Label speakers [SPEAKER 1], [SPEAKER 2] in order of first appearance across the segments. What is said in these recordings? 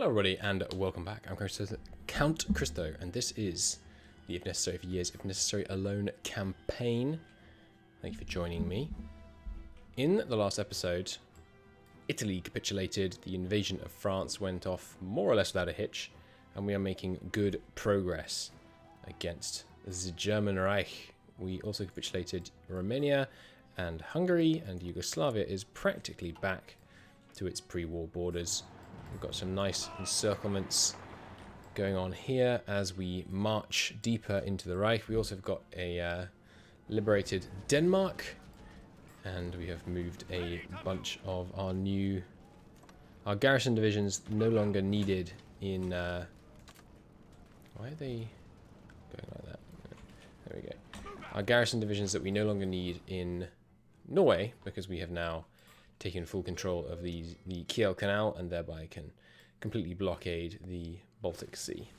[SPEAKER 1] Hello everybody and welcome back. I'm Count Christo and this is the If Necessary for Years, If Necessary Alone campaign. Thank you for joining me. In the last episode, Italy capitulated, the invasion of France went off more or less without a hitch, and we are making good progress against the German Reich. We also capitulated Romania and Hungary, and Yugoslavia is practically back to its pre-war borders. We've got some nice encirclements going on here as we march deeper into the Reich. We also have got a liberated Denmark, and we have moved a bunch of our garrison divisions no longer needed in why are they going like that? There we go. Our garrison divisions that we no longer need in Norway, because we have now taken full control of the Kiel Canal and thereby can completely blockade the Baltic Sea.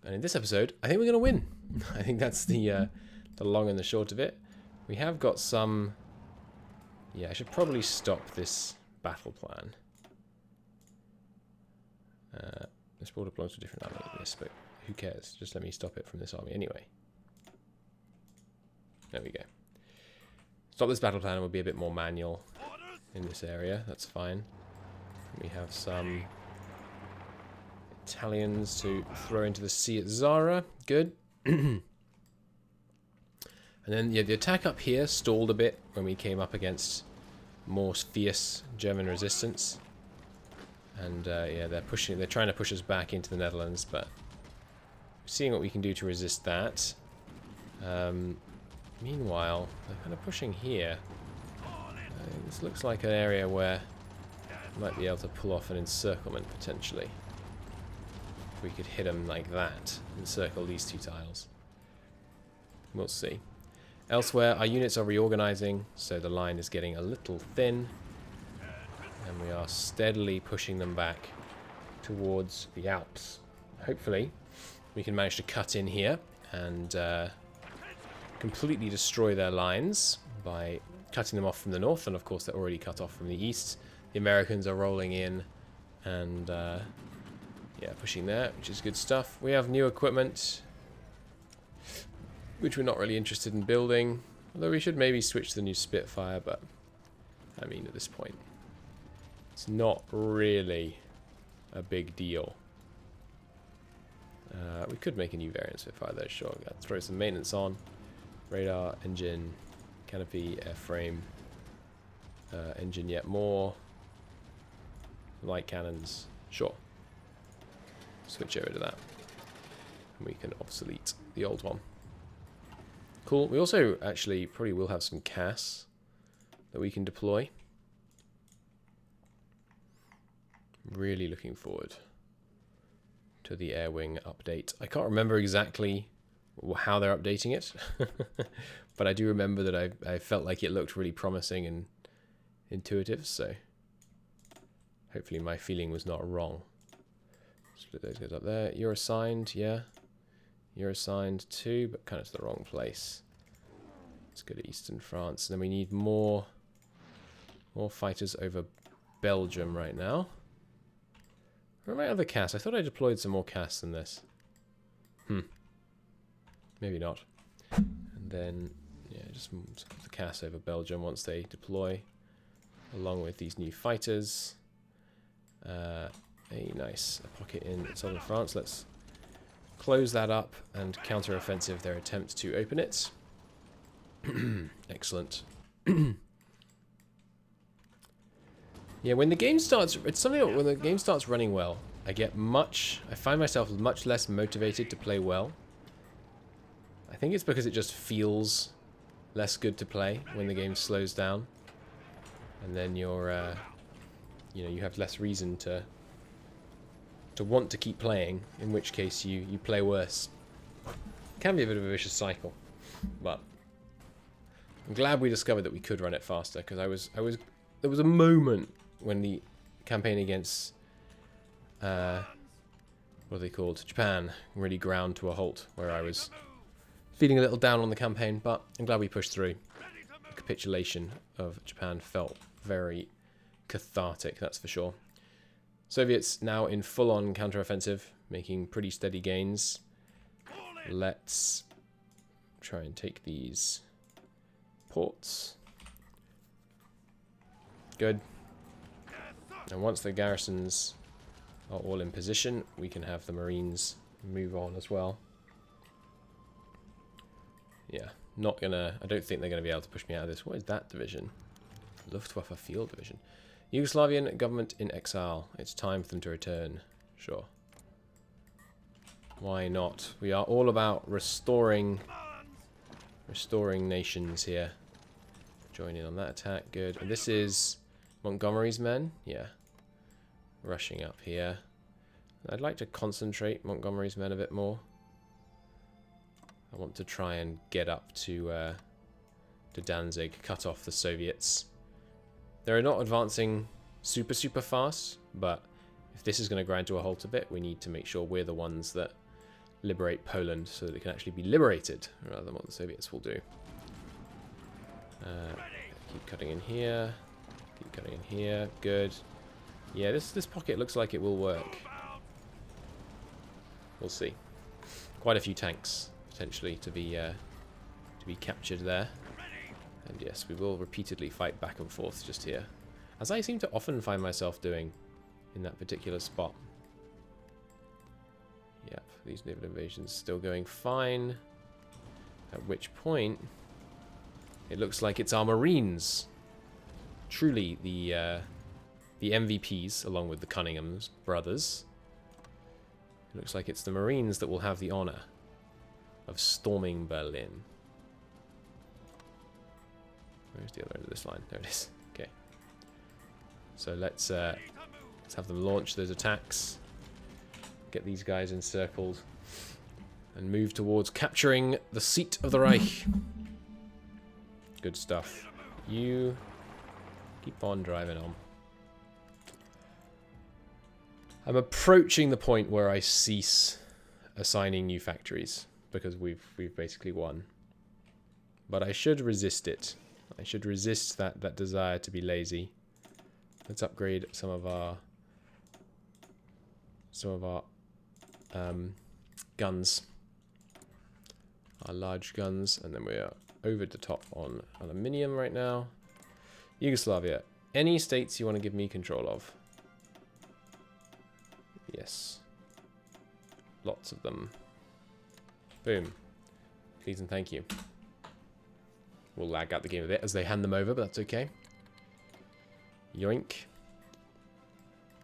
[SPEAKER 1] And in this episode, I think we're going to win. I think that's the long and the short of it. We have got some... Yeah, I should probably stop this battle plan. This border belongs to a different army, yes, but who cares? Just let me stop it from this army anyway. There we go. Stop this battle plan and we'll be a bit more manual in this area. That's fine. We have some Italians to throw into the sea at Zara. Good. And then yeah, the attack up here stalled a bit when we came up against more fierce German resistance. And yeah, they're trying to push us back into the Netherlands, but seeing what we can do to resist that. Meanwhile, they're kind of pushing here. This looks like an area where we might be able to pull off an encirclement potentially. If we could hit them like that, encircle these two tiles. We'll see. Elsewhere, our units are reorganizing, so the line is getting a little thin. And we are steadily pushing them back towards the Alps. Hopefully, we can manage to cut in here and completely destroy their lines by cutting them off from the north, and of course they're already cut off from the east. The Americans are rolling in and yeah, pushing there, which is good stuff. We have new equipment, which we're not really interested in building, although we should maybe switch to the new Spitfire, but I mean at this point it's not really a big deal. We could make a new variant Spitfire though, sure. Throw some maintenance on. Radar, engine, canopy, airframe, engine yet more, light cannons, sure. Switch over to that. And we can obsolete the old one. Cool. We also actually probably will have some CAS that we can deploy. Really looking forward to the Air Wing update. I can't remember exactly how they're updating it, but I do remember that I felt like it looked really promising and intuitive, so hopefully my feeling was not wrong. Split those guys up there. You're assigned, yeah. You're assigned too, but kind of to the wrong place. Let's go to Eastern France. And then we need more fighters over Belgium right now. Where are my other CAS? I thought I deployed some more CAS than this. Maybe not. And then, yeah, just the CAS over Belgium once they deploy, along with these new fighters. A pocket in southern France. Let's close that up and counter-offensive their attempt to open it. Excellent. Yeah, when the game starts, it's something that when the game starts running well, I find myself much less motivated to play well. I think it's because it just feels less good to play when the game slows down, and then you're, you have less reason to want to keep playing. In which case, you play worse. It can be a bit of a vicious cycle, but I'm glad we discovered that we could run it faster, because there was a moment when the campaign against what are they called? Japan really ground to a halt, where I was feeling a little down on the campaign, but I'm glad we pushed through. The capitulation of Japan felt very cathartic, that's for sure. Soviets now in full-on counteroffensive, making pretty steady gains. Let's try and take these ports. Good. And once the garrisons are all in position, we can have the Marines move on as well. Yeah, not gonna... I don't think they're gonna be able to push me out of this. What is that division? Luftwaffe Field Division. Yugoslavian government in exile. It's time for them to return. Sure. Why not? We are all about restoring nations here. Join in on that attack. Good. And this is Montgomery's men. Yeah. Rushing up here. I'd like to concentrate Montgomery's men a bit more. I want to try and get up to Danzig, cut off the Soviets. They're not advancing super fast, but if this is going to grind to a halt a bit, we need to make sure we're the ones that liberate Poland so that it can actually be liberated, rather than what the Soviets will do. Keep cutting in here. Keep cutting in here. Good. Yeah, this pocket looks like it will work. We'll see. Quite a few tanks potentially to be captured there. And yes, we will repeatedly fight back and forth just here, as I seem to often find myself doing in that particular spot. Yep, these naval invasions still going fine. At which point, it looks like it's our Marines. Truly the MVPs, along with the Cunningham's brothers. It looks like it's the Marines that will have the honor of storming Berlin. Where's the other end of this line? There it is. Okay. So let's have them launch those attacks. Get these guys encircled. And move towards capturing the seat of the Reich. Good stuff. You keep on driving on. I'm approaching the point where I cease assigning new factories, because we've basically won. But I should resist it. I should resist that desire to be lazy. Let's upgrade some of our guns, our large guns, and then we are over the top on aluminium right now. Yugoslavia. Any states you want to give me control of? Yes. Lots of them. Boom. Please and thank you. We'll lag out the game a bit as they hand them over, but that's okay. Yoink.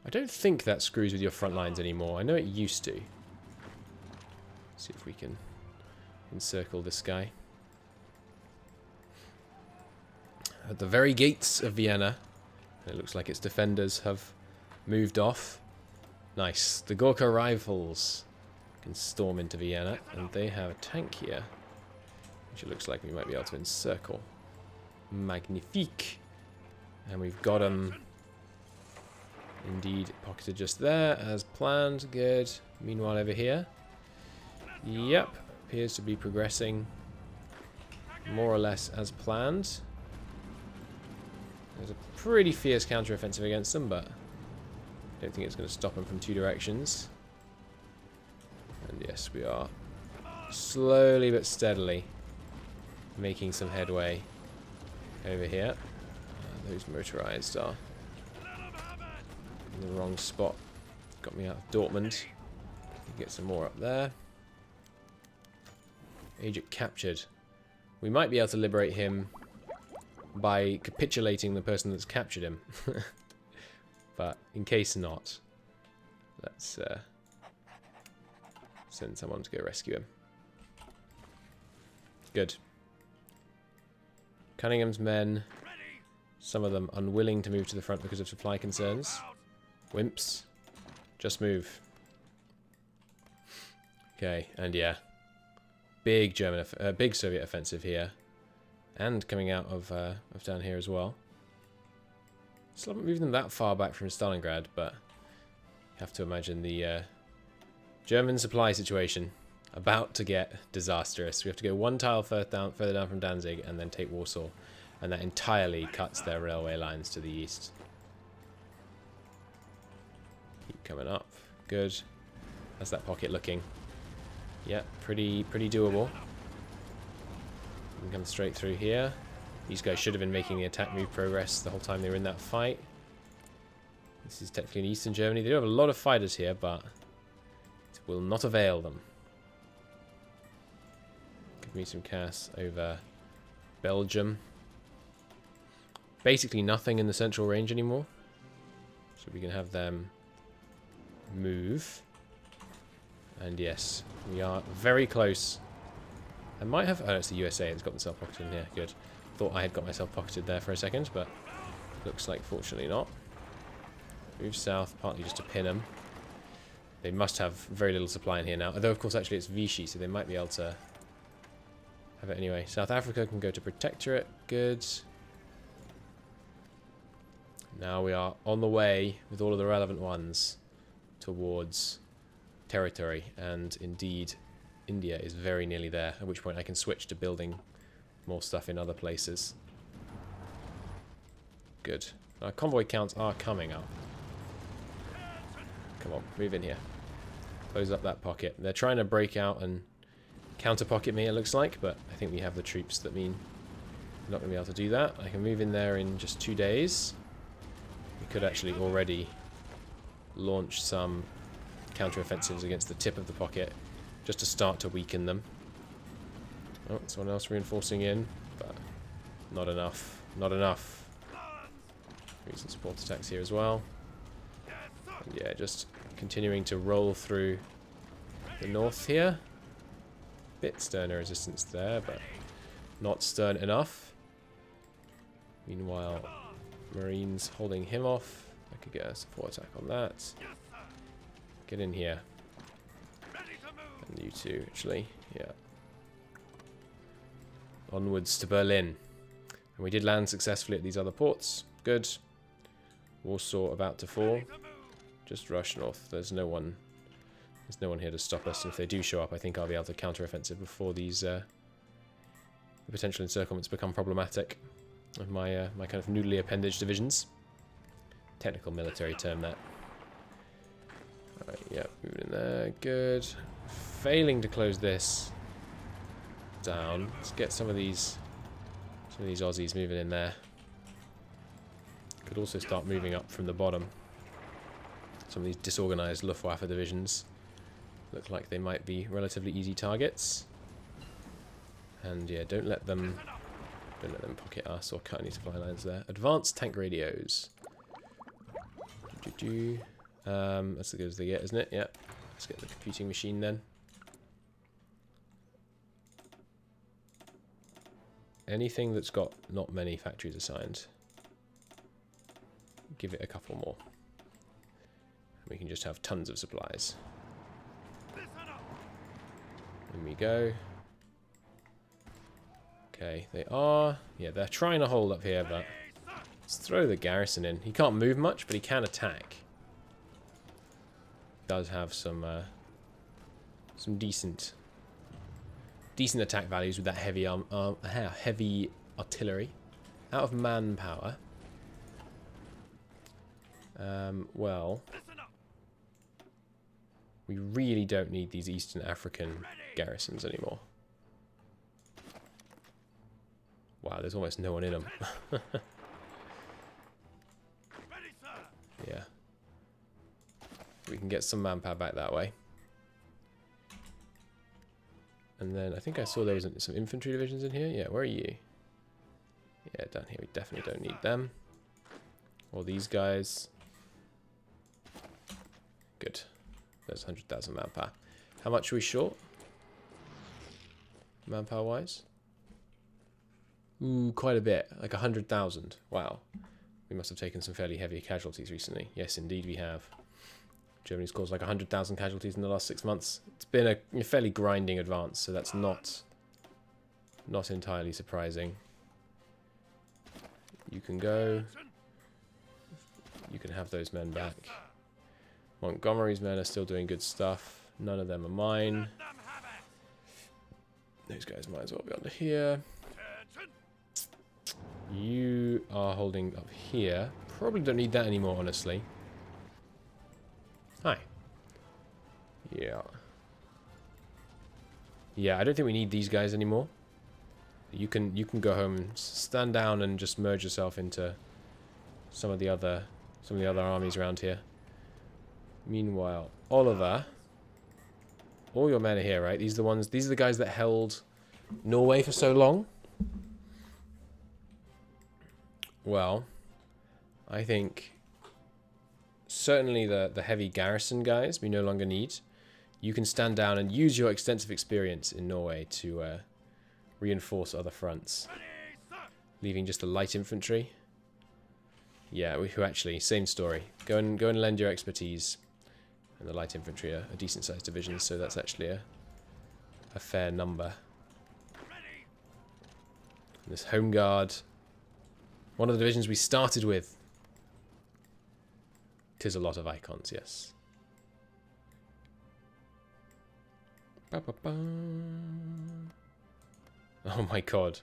[SPEAKER 1] I don't think that screws with your front lines anymore. I know it used to. Let's see if we can encircle this guy. At the very gates of Vienna, it looks like its defenders have moved off. Nice. The Gorka Rifles can storm into Vienna, and they have a tank here, which it looks like we might be able to encircle. Magnifique. And we've got them indeed pocketed just there, as planned. Good. Meanwhile, over here, yep, appears to be progressing more or less as planned. There's a pretty fierce counter-offensive against them, but I don't think it's going to stop them from two directions. And yes, we are slowly but steadily making some headway over here. Those motorized are in the wrong spot. Got me out of Dortmund. Get some more up there. Agent captured. We might be able to liberate him by capitulating the person that's captured him. But in case not, let's send someone to go rescue him. Good. Cunningham's men, some of them unwilling to move to the front because of supply concerns. Wimps. Just move. Okay, and yeah. Big big Soviet offensive here. And coming out of down here as well. Still haven't moved them that far back from Stalingrad, but you have to imagine the German supply situation about to get disastrous. We have to go one tile further down from Danzig and then take Warsaw. And that entirely cuts their railway lines to the east. Keep coming up. Good. How's that pocket looking? Yeah, pretty doable. We can come straight through here. These guys should have been making the attack move progress the whole time they were in that fight. This is technically in Eastern Germany. They do have a lot of fighters here, but it will not avail them. Give me some CAS over Belgium. Basically nothing in the central range anymore. So we can have them move. And yes, we are very close. I might have... Oh, it's the USA. It's got themselves pocketed in here. Good. Thought I had got myself pocketed there for a second, but looks like fortunately not. Move south, partly just to pin them. They must have very little supply in here now. Although, of course, actually it's Vichy, so they might be able to have it anyway. South Africa can go to Protectorate. Good. Now we are on the way with all of the relevant ones towards territory. And indeed, India is very nearly there, at which point I can switch to building more stuff in other places. Good. Our convoy counts are coming up. Come on, move in here. Close up that pocket. They're trying to break out and counter pocket me, it looks like, but I think we have the troops that mean we're not going to be able to do that. I can move in there in just 2 days. We could actually already launch some counter-offensives against the tip of the pocket just to start to weaken them. Oh, someone else reinforcing in, but not enough. Not enough. Recent support attacks here as well. And yeah, just continuing to roll through the north here. Bit sterner resistance there, but not stern enough. Meanwhile, Marines holding him off. I could get a support attack on that. Get in here. And you two, actually. Yeah. Onwards to Berlin. And we did land successfully at these other ports. Good. Warsaw about to fall. Just rush north. There's no one here to stop us. And if they do show up, I think I'll be able to counter-offensive before these the potential encirclements become problematic. Of my my kind of noodly appendage divisions. Technical military term, that. Alright, yeah, moving in there. Good. Failing to close this down. Let's get some of these Aussies moving in there. Could also start moving up from the bottom. Some of these disorganized Luftwaffe divisions look like they might be relatively easy targets. And yeah, don't let them pocket us or cut any supply lines there. Advanced tank radios. That's as good as they get, isn't it? Yeah. Let's get the computing machine then. Anything that's got not many factories assigned, give it a couple more. We can just have tons of supplies. In we go. Okay, they are... Yeah, they're trying to hold up here, but... Let's throw the garrison in. He can't move much, but he can attack. Does have some decent attack values with that heavy heavy artillery. Out of manpower. Well, we really don't need these Eastern African garrisons anymore. Wow, there's almost no one in them. Yeah. We can get some manpower back that way. And then I think I saw there was some infantry divisions in here. Yeah, where are you? Yeah, down here. We definitely don't need them. Or these guys. Good. There's 100,000 manpower. How much are we short? Manpower-wise? Ooh, quite a bit. Like 100,000. Wow. We must have taken some fairly heavy casualties recently. Yes, indeed we have. Germany's caused like 100,000 casualties in the last 6 months. It's been a fairly grinding advance, so that's not entirely surprising. You can go. You can have those men back. Montgomery's men are still doing good stuff. None of them are mine. Those guys might as well be under here. You are holding up here. Probably don't need that anymore, honestly. Hi. Yeah. Yeah, I don't think we need these guys anymore. You can go home and stand down and just merge yourself into some of the other armies around here. Meanwhile, Oliver, all your men are here, right? These are the guys that held Norway for so long. Well, I think certainly the heavy garrison guys we no longer need. You can stand down and use your extensive experience in Norway to reinforce other fronts. Leaving just the light infantry. Yeah, who actually, same story. Go and lend your expertise. And the light infantry are a decent sized division, so that's actually a fair number. And this home guard, one of the divisions we started with. 'Tis a lot of icons, yes. Ba-ba-ba. Oh my god.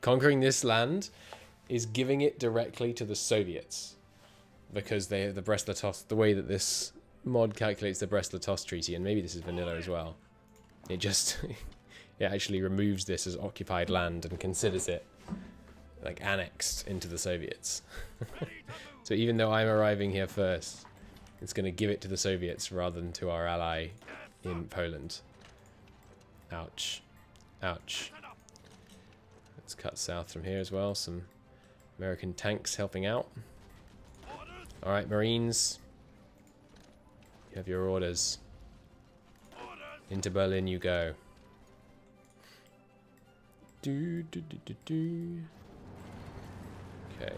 [SPEAKER 1] Conquering this land is giving it directly to the Soviets. Because they have the Brest-Litovsk, the way that this mod calculates the Brest-Litovsk treaty, and maybe this is vanilla as well. It just it actually removes this as occupied land and considers it like annexed into the Soviets. So even though I'm arriving here first, it's going to give it to the Soviets rather than to our ally in Poland. Ouch. Ouch. Let's cut south from here as well. Some American tanks helping out. Alright, Marines. You have your orders. Into Berlin you go. Okay.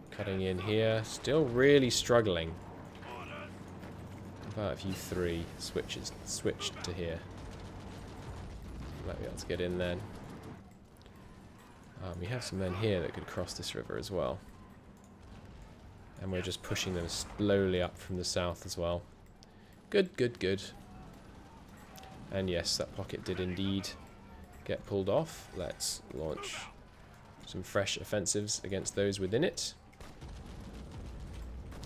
[SPEAKER 1] Cutting in here. Still really struggling. How about if you three switched to here? Might be able to get in then. We have some men here that could cross this river as well. And we're just pushing them slowly up from the south as well. Good, good, good. And yes, that pocket did indeed get pulled off. Let's launch some fresh offensives against those within it.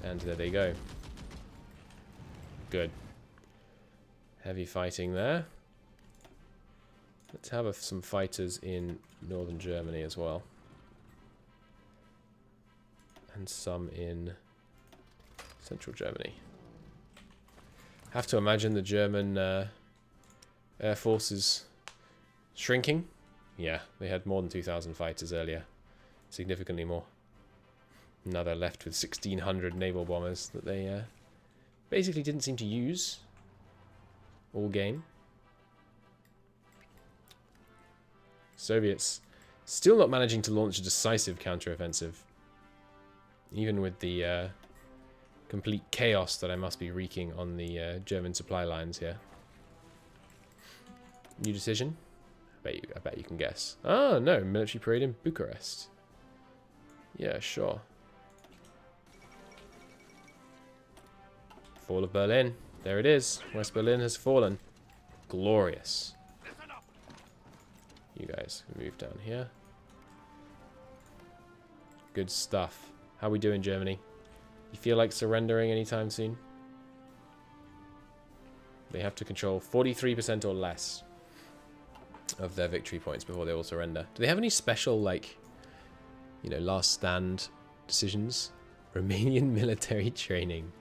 [SPEAKER 1] And there they go. Good. Heavy fighting there. Let's have some fighters in northern Germany as well. And some in central Germany. Have to imagine the German Air Force is shrinking. Yeah, they had more than 2,000 fighters earlier. Significantly more. Now they're left with 1,600 naval bombers that they basically didn't seem to use all game. Soviets still not managing to launch a decisive counteroffensive. Even with the complete chaos that I must be wreaking on the German supply lines here. New decision? I bet you can guess. Oh no, military parade in Bucharest. Yeah, sure. Fall of Berlin. There it is. West Berlin has fallen. Glorious. You guys can move down here. Good stuff. How we doing, Germany? You feel like surrendering anytime soon? They have to control 43% or less of their victory points before they will surrender. Do they have any special, like, you know, last stand decisions? Romanian military training.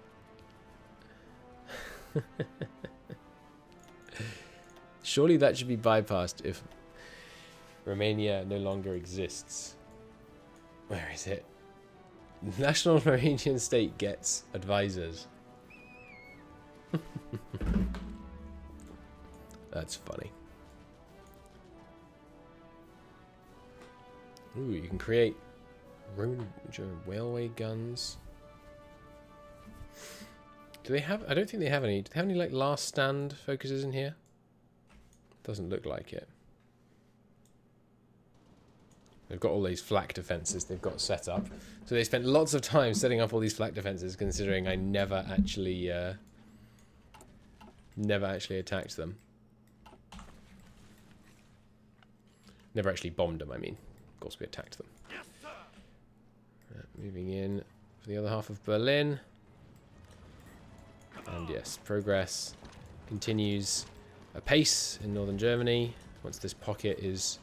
[SPEAKER 1] Surely that should be bypassed if Romania no longer exists. Where is it? National Romanian state gets advisors. That's funny. Ooh, you can create railway guns. Do they have? I don't think they have any. Do they have any like last stand focuses in here? Doesn't look like it. They've got all these flak defenses they've got set up. So they spent lots of time setting up all these flak defenses, considering I never actually attacked them. Never actually bombed them, I mean. Of course we attacked them. Moving in for the other half of Berlin. And yes, progress continues apace in northern Germany. Once this pocket is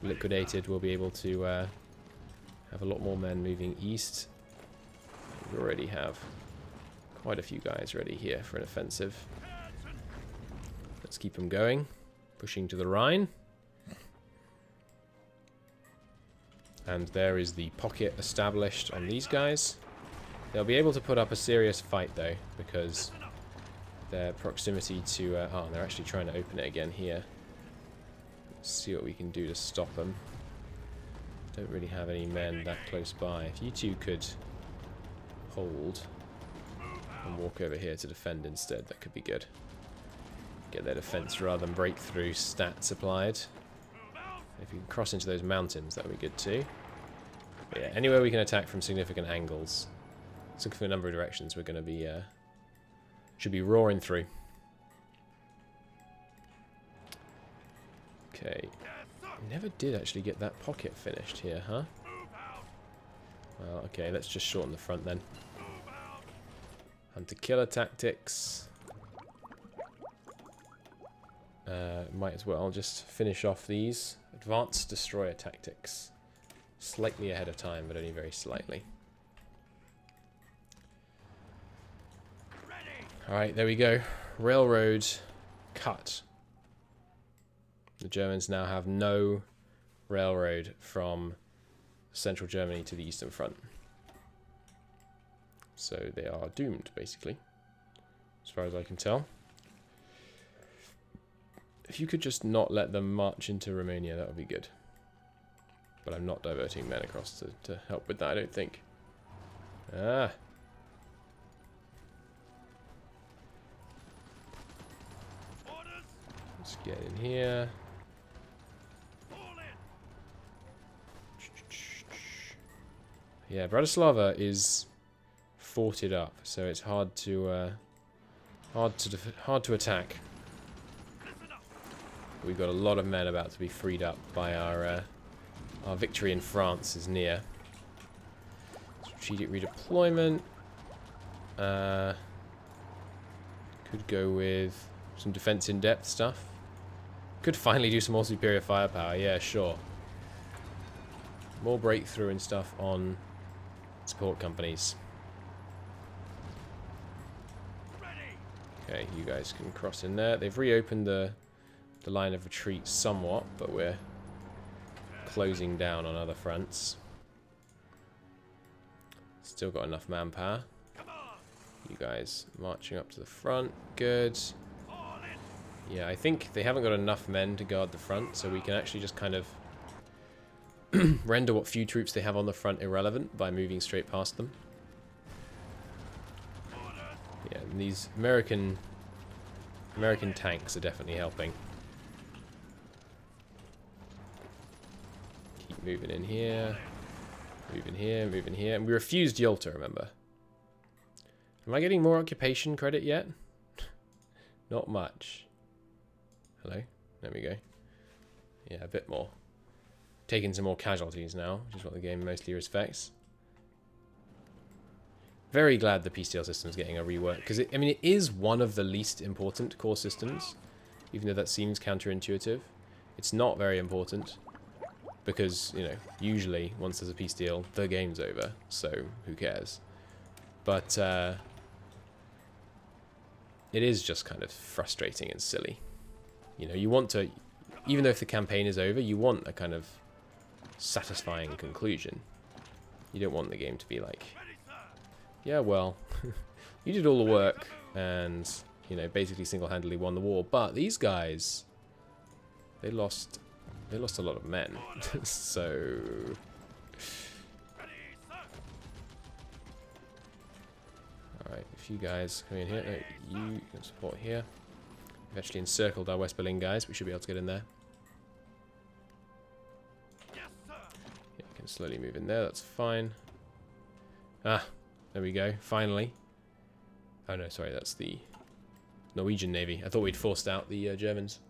[SPEAKER 1] liquidated, we'll be able to have a lot more men moving east. We already have quite a few guys ready here for an offensive. Let's keep them going. Pushing to the Rhine. And there is the pocket established on these guys. They'll be able to put up a serious fight though, because their proximity to... oh, they're actually trying to open it again here. Let's see what we can do to stop them. Don't really have any men that close by. If you two could hold and walk over here to defend instead, that could be good. Get their defense rather than breakthrough stats applied. If you can cross into those mountains, that would be good too. But yeah, anywhere we can attack from significant angles, significant number of directions, we're going to be should be roaring through. Okay, never did actually get that pocket finished here, huh? Well, okay, let's just shorten the front then. Hunter-killer tactics. Might as well just finish off these. Advanced destroyer tactics. Slightly ahead of time, but only very slightly. Alright, there we go. Railroad cut. The Germans now have no railroad from central Germany to the Eastern Front. So they are doomed, basically, as far as I can tell. If you could just not let them march into Romania, that would be good. But I'm not diverting men across to help with that, I don't think. Ah. Let's get in here. Yeah, Bratislava is forted up, so it's hard to attack. We've got a lot of men about to be freed up by our victory in France is near. Strategic redeployment. Could go with some defense in depth stuff. Could finally do some more superior firepower. Yeah, sure. More breakthrough and stuff on support companies. Okay, you guys can cross in there. They've reopened the line of retreat somewhat, but we're closing down on other fronts. Still got enough manpower. You guys marching up to the front. Good. Yeah, I think they haven't got enough men to guard the front, so we can actually just kind of render what few troops they have on the front irrelevant by moving straight past them. Yeah, and these American tanks are definitely helping. Keep moving in here. Move in here, move in here. And we refused Yalta, remember. Am I getting more occupation credit yet? Not much. Hello? There we go. Yeah, a bit more. Taking some more casualties now, which is what the game mostly respects. Very glad the peace deal system is getting a rework, because I mean, it is one of the least important core systems, even though that seems counterintuitive. It's not very important, because, you know, usually once there's a peace deal, the game's over, so who cares? But it is just kind of frustrating and silly. You know, you want to, even though if the campaign is over, you want a kind of satisfying conclusion. You don't want the game to be like, yeah, well, you did all the work and, you know, basically single-handedly won the war, but these guys, they lost a lot of men. So alright, if you guys come in here, no, you can support here. We've actually encircled our West Berlin guys, we should be able to get in there. Yeah, you can slowly move in there, that's fine. Ah, there we go, finally. Oh no, sorry, that's the Norwegian Navy. I thought we'd forced out the Germans.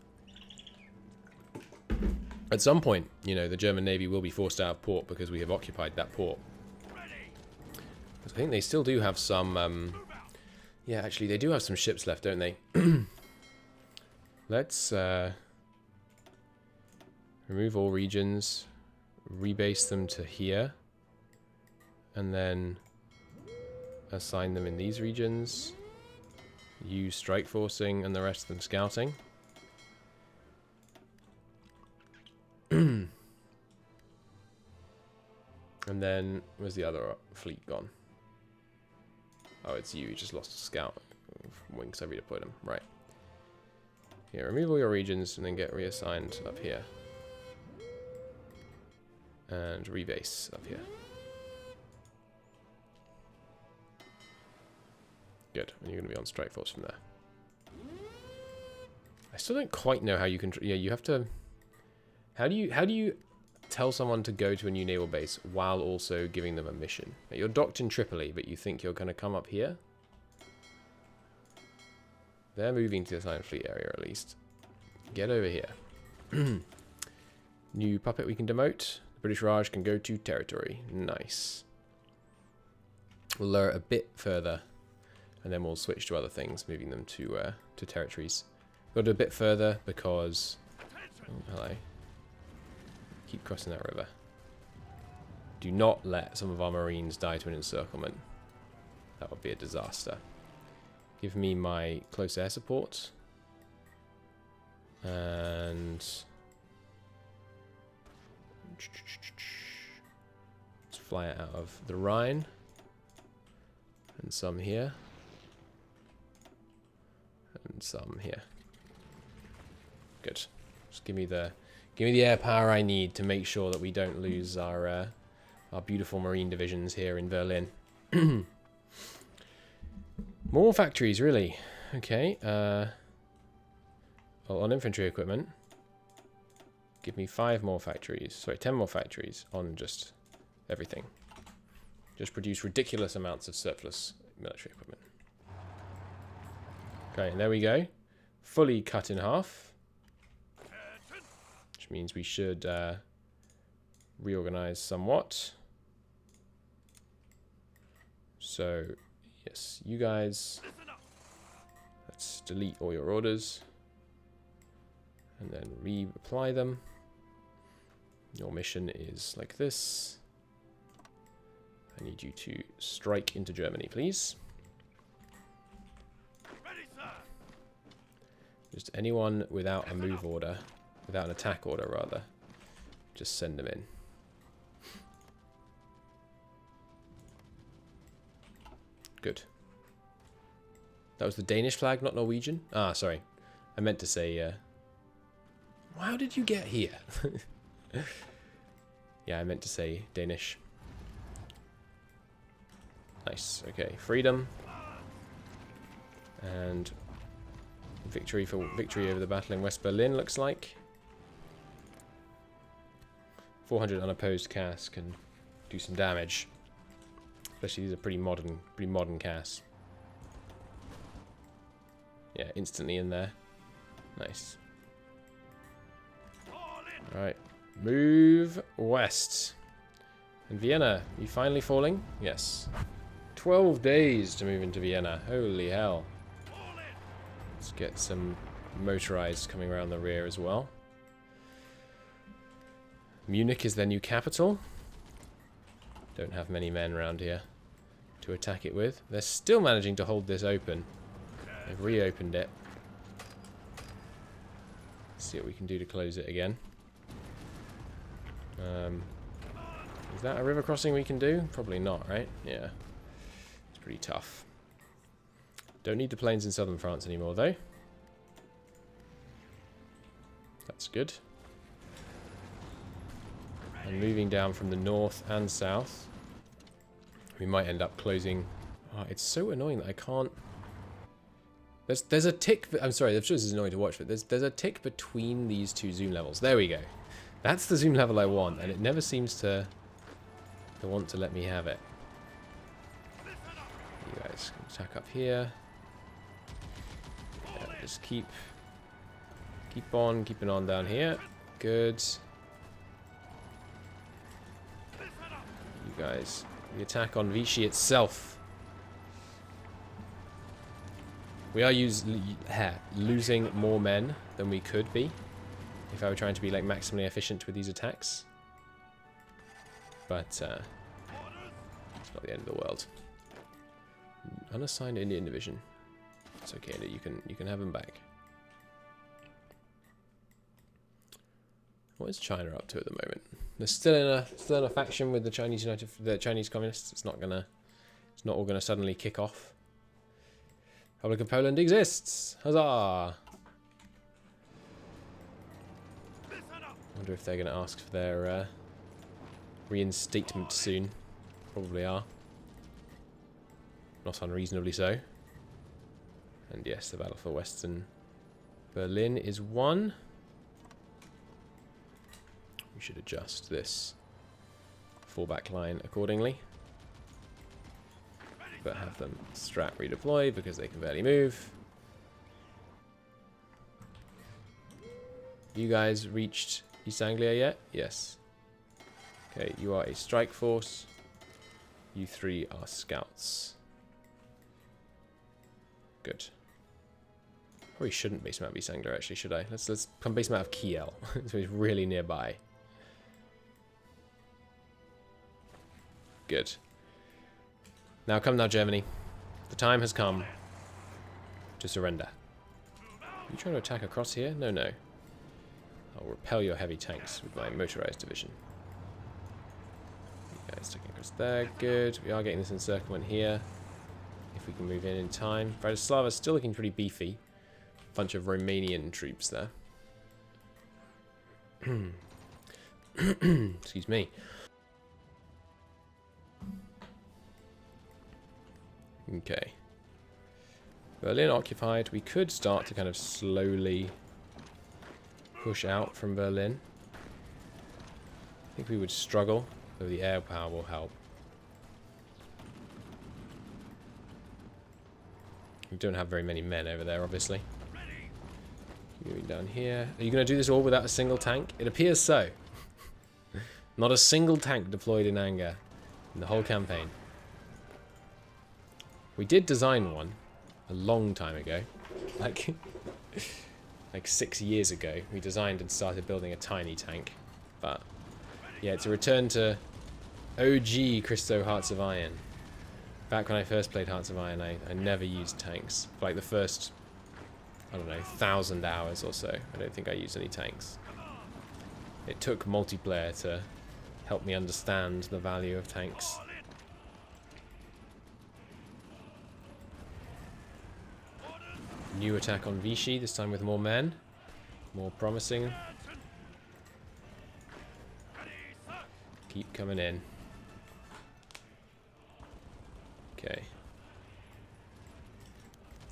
[SPEAKER 1] At some point, you know, the German Navy will be forced out of port because we have occupied that port. Because I think they still do have some, Yeah, actually, they do have some ships left, don't they? Let's remove all regions, rebase them to here, and then assign them in these regions. Use strike forcing and the rest of them scouting. And then, where's the other fleet gone? Oh, it's you. You just lost a scout. Wings, I redeployed him. Right. Here, remove all your regions and then get reassigned up here. And rebase up here. Good. And you're going to be on strike force from there. I still don't quite know how you can... Yeah, you have to... How do you tell someone to go to a new naval base while also giving them a mission? You're docked in Tripoli, but you think you're going to come up here? They're moving to the assigned fleet area, at least. Get over here. New puppet we can demote. The British Raj can go to territory. Nice. We'll lower it a bit further, and then we'll switch to other things, moving them to territories. Got to do a bit further because... Oh, hello. Keep crossing that river. Do not let some of our marines die to an encirclement. That would be a disaster. Give me my close air support. And... let's fly it out of the Rhine. And some here. And some here. Good. Just give me the air power I need to make sure that we don't lose our beautiful marine divisions here in Berlin. More factories, really. Okay. Well, on infantry equipment, give me 5 more factories. Sorry, 10 more factories on just everything. Just produce ridiculous amounts of surplus military equipment. Okay, and there we go. Fully cut in half. Which means we should reorganize somewhat. So, yes, you guys, let's delete all your orders and then reapply them. Your mission is like this. I need you to strike into Germany, please.
[SPEAKER 2] Ready, sir.
[SPEAKER 1] Just anyone without a move order. Without an attack order, rather. Just send them in. Good. That was the Danish flag, not Norwegian? Ah, sorry. I meant to say... how did you get here? Yeah, I meant to say Danish. Nice. Okay, freedom. And... victory over the battle in West Berlin, looks like. 400 unopposed casts can do some damage. Especially these are pretty modern casts. Yeah, instantly in there. Nice. Alright. Move west. And Vienna, you finally falling? Yes. 12 days to move into Vienna. Holy hell. Let's get some motorized coming around the rear as well. Munich is their new capital. Don't have many men around here to attack it with. They're still managing to hold this open. They've reopened it. Let's see what we can do to close it again. Is that a river crossing we can do? Probably not, right? Yeah. It's pretty tough. Don't need the plains in southern France anymore, though. That's good. And moving down from the north and south, we might end up closing... Oh, it's so annoying that I can't... There's a tick... I'm sorry, I'm sure this is annoying to watch, but there's a tick between these two zoom levels. There we go. That's the zoom level I want, and it never seems to want to let me have it. You guys can attack up here. Yeah, just keep on keeping on down here. Good. You guys, the attack on Vichy itself. We are losing more men than we could be if I were trying to be like maximally efficient with these attacks. But it's not the end of the world. Unassigned Indian division. It's okay, you can have them back. What is China up to at the moment? They're still in a faction with the Chinese Communists. It's not all gonna suddenly kick off. Republic of Poland exists! Huzzah! Wonder if they're gonna ask for their reinstatement soon. Probably are. Not unreasonably so. And yes, the battle for Western Berlin is won. We should adjust this fallback line accordingly. But have them strat redeploy because they can barely move. You guys reached East Anglia yet? Yes. Okay, you are a strike force. You three are scouts. Good. Probably shouldn't base them out of East Anglia, actually, should I? Let's come base them out of Kiel. So he's really nearby. Good. Now come now, Germany. The time has come to surrender. Are you trying to attack across here? No, no. I'll repel your heavy tanks with my motorized division. You guys sticking across there. Good. We are getting this encirclement here. If we can move in time. Bratislava's still looking pretty beefy. Bunch of Romanian troops there. Excuse me. Okay. Berlin occupied. We could start to kind of slowly push out from Berlin. I think we would struggle, though the air power will help. We don't have very many men over there, obviously. Moving down here. Are you going to do this all without a single tank? It appears so. Not a single tank deployed in anger in the whole campaign. We did design one a long time ago. Like 6 years ago. We designed and started building a tiny tank. But yeah, it's a return to OG Christo Hearts of Iron. Back when I first played Hearts of Iron, I never used tanks. For like the first, I don't know, 1,000 hours or so. I don't think I used any tanks. It took multiplayer to help me understand the value of tanks. New attack on Vichy, this time with more men. More promising. Keep coming in. Okay.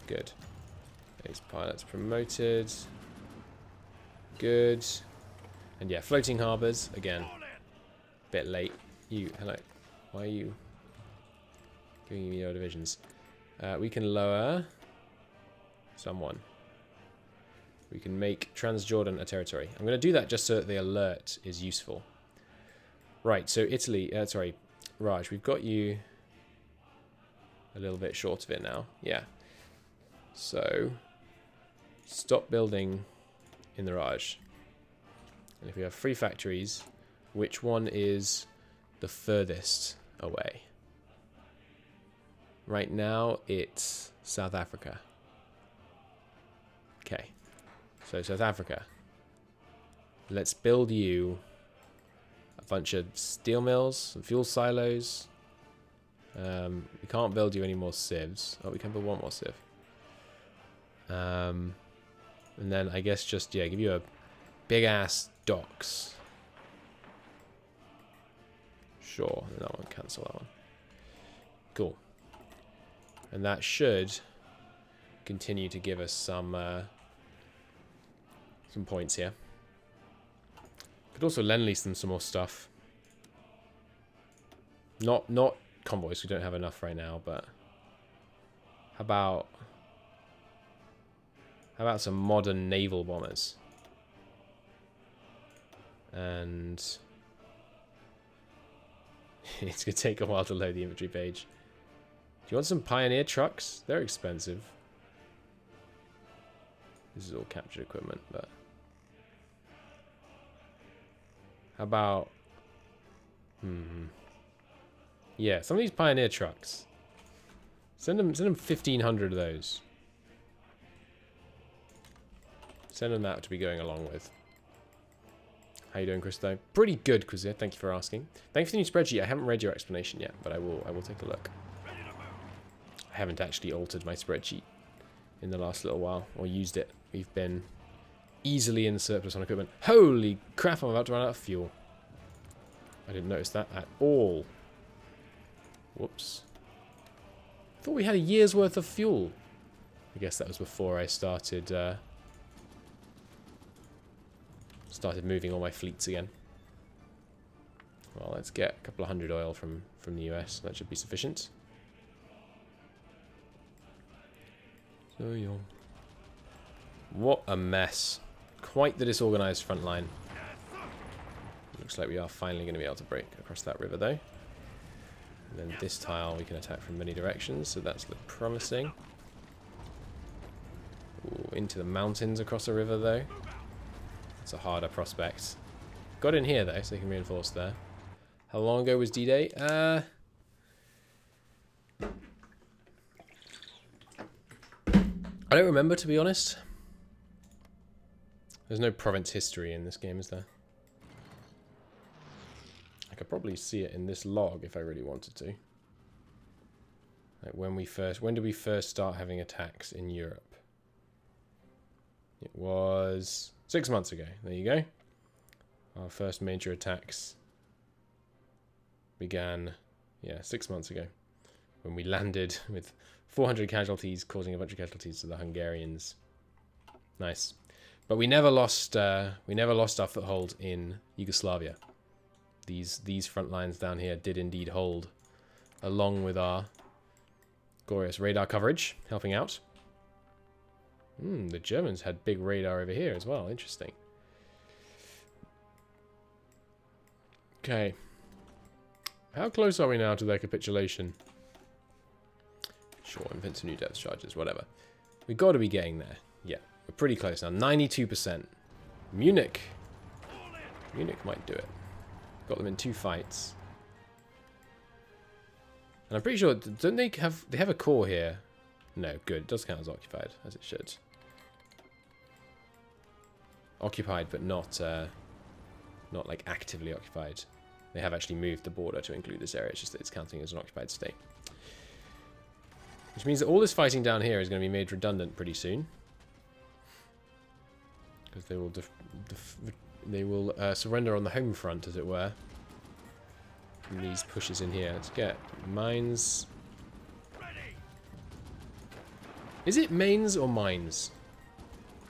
[SPEAKER 1] Good. These pilots promoted. Good. And yeah, floating harbours, again. Bit late. Hello. Why are you giving me your divisions? We can lower someone. We can make Transjordan a territory. I'm going to do that just so that the alert is useful. Right, so Italy, Raj, we've got you a little bit short of it now. Yeah. So, stop building in the Raj. And if we have 3 factories, which one is the furthest away? Right now, it's South Africa. Okay, so South Africa. Let's build you a bunch of steel mills, some fuel silos. We can't build you any more civs. Oh, we can build one more civ. And then I guess just, yeah, give you a big ass docks. Sure, that one, cancel that one. Cool. And that should continue to give us some points here. Could also lend lease them some more stuff. Not convoys, we don't have enough right now, but how about some modern naval bombers? And it's gonna take a while to load the inventory page. Do you want some Pioneer trucks? They're expensive. This is all captured equipment, but how about yeah, some of these Pioneer trucks. Send them 1,500 of those. Send them that to be going along with. How you doing, Christo? Pretty good, Quizir. Thank you for asking. Thank you for the new spreadsheet. I haven't read your explanation yet, but I will take a look. I haven't actually altered my spreadsheet in the last little while, or used it. We've been easily in surplus on equipment. Holy crap, I'm about to run out of fuel. I didn't notice that at all. Whoops. I thought we had a year's worth of fuel. I guess that was before I started moving all my fleets again. Well, let's get a couple of hundred oil from the US. That should be sufficient. So, yeah. What a mess. Quite the disorganized front line. Looks like we are finally going to be able to break across that river, though. And then this tile we can attack from many directions, so that's looking promising. Ooh, into the mountains across the river, though. It's a harder prospect. Got in here, though, so they can reinforce there. How long ago was D-Day? I don't remember, to be honest. There's no province history in this game, is there? I could probably see it in this log if I really wanted to. Like when did we first start having attacks in Europe? It was 6 months ago. There you go. Our first major attacks began, yeah, 6 months ago, when we landed with 400 casualties, causing a bunch of casualties to the Hungarians. Nice, but we never lost our foothold in Yugoslavia. These front lines down here did indeed hold, along with our glorious radar coverage, helping out. The Germans had big radar over here as well. Interesting. Okay. How close are we now to their capitulation? Sure, invent some new depth charges, whatever. We've got to be getting there. Yeah, we're pretty close now. 92%. Munich. Munich might do it. Got them in 2 fights. And I'm pretty sure, don't they have a core here? No, good. It does count as occupied, as it should. Occupied, but not like actively occupied. They have actually moved the border to include this area. It's just that it's counting as an occupied state. Which means that all this fighting down here is going to be made redundant pretty soon. Because they will surrender on the home front, as it were. And these pushes in here. Let's get mines. Is it mains or mines?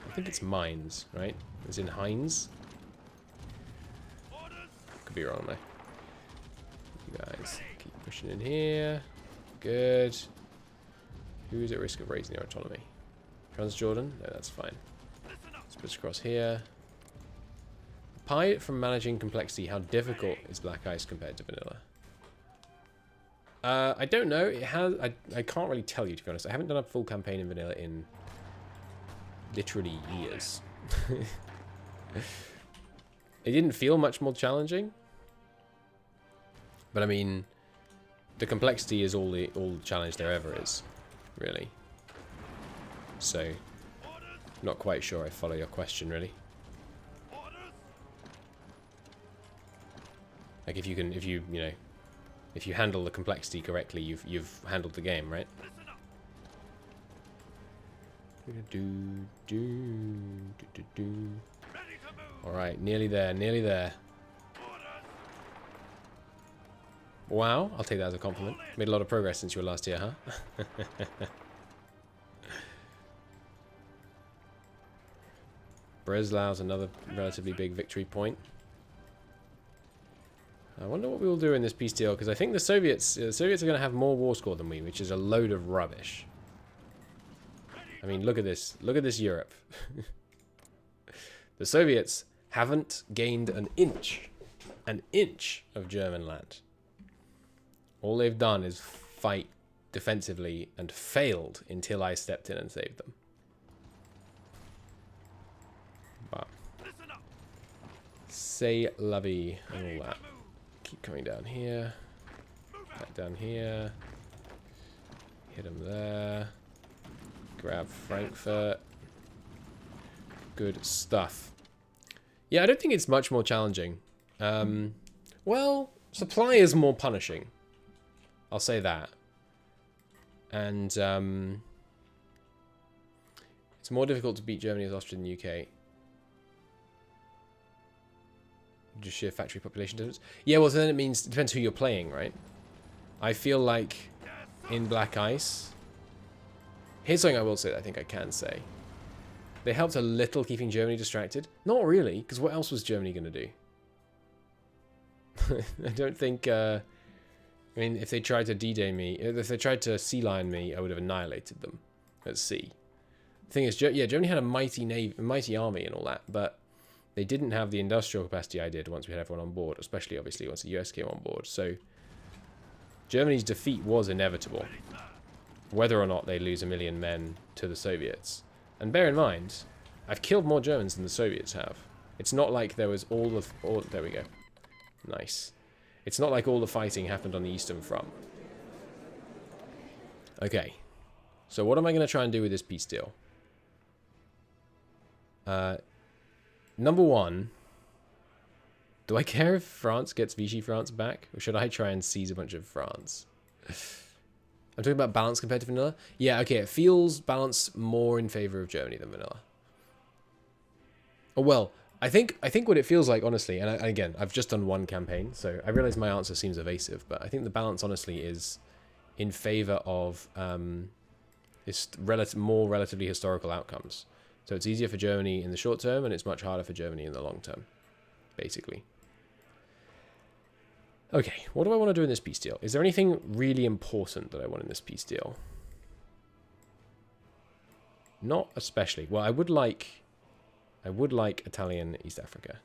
[SPEAKER 1] I think it's mines, right? As in Heinz. Could be wrong, though. You guys keep pushing in here. Good. Who's at risk of raising their autonomy? Transjordan? No, that's fine. Let's push across here. Apart from managing complexity, how difficult is Black Ice compared to vanilla? I don't know. It has. I can't really tell you, to be honest. I haven't done a full campaign in vanilla in literally years. It didn't feel much more challenging, but I mean, the complexity is all the challenge there ever is, really. So, not quite sure I follow your question, really. Like if you handle the complexity correctly, you've handled the game, right? All right, nearly there, nearly there. Wow, I'll take that as a compliment. Made a lot of progress since you were last here, huh? Breslau's another relatively big victory point. I wonder what we will do in this peace deal, because I think the Soviets are going to have more war score than we, which is a load of rubbish. I mean, look at this. Look at this Europe. The Soviets haven't gained an inch of German land. All they've done is fight defensively and failed until I stepped in and saved them. But say la vie and all that. Keep coming down here. Back down here. Hit him there. Grab Frankfurt. Good stuff. Yeah, I don't think it's much more challenging. Well, supply is more punishing. I'll say that. And it's more difficult to beat Germany as Austria than the UK. Just sheer factory population difference. Yeah, well, so then it depends who you're playing, right? I feel like in Black Ice, here's something I will say that I think I can say. They helped a little keeping Germany distracted. Not really, because what else was Germany going to do? I don't think... I mean, if they tried to D-Day me, if they tried to Sea Lion me, I would have annihilated them at sea. The thing is, yeah, Germany had a mighty army and all that, but they didn't have the industrial capacity I did once we had everyone on board, especially, obviously, once the US came on board. So, Germany's defeat was inevitable, whether or not they lose 1 million men to the Soviets. And bear in mind, I've killed more Germans than the Soviets have. It's not like there was there we go. Nice. It's not like all the fighting happened on the Eastern Front. Okay. So what am I going to try and do with this peace deal? Number one, do I care if France gets Vichy France back? Or should I try and seize a bunch of France? I'm talking about balance compared to vanilla. Yeah, okay, it feels balanced more in favor of Germany than vanilla. Oh, well, I think what it feels like, honestly, and again, I've just done one campaign, so I realize my answer seems evasive, but I think the balance, honestly, is in favor of more relatively historical outcomes. So it's easier for Germany in the short term, and it's much harder for Germany in the long term, basically. Okay, what do I want to do in this peace deal? Is there anything really important that I want in this peace deal? Not especially. Well, I would like Italian East Africa.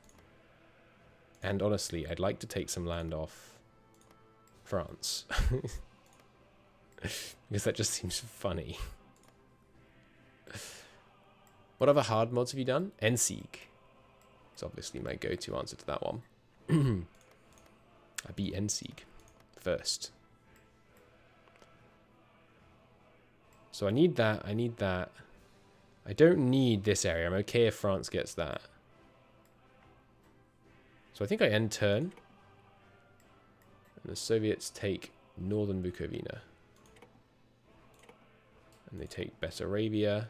[SPEAKER 1] And honestly, I'd like to take some land off France. Because that just seems funny. What other hard mods have you done? Endsieg. It's obviously my go-to answer to that one. I beat Endsieg first. So I need that. I need that. I don't need this area. I'm okay if France gets that. So I think I end turn. And the Soviets take northern Bukovina. And they take Bessarabia.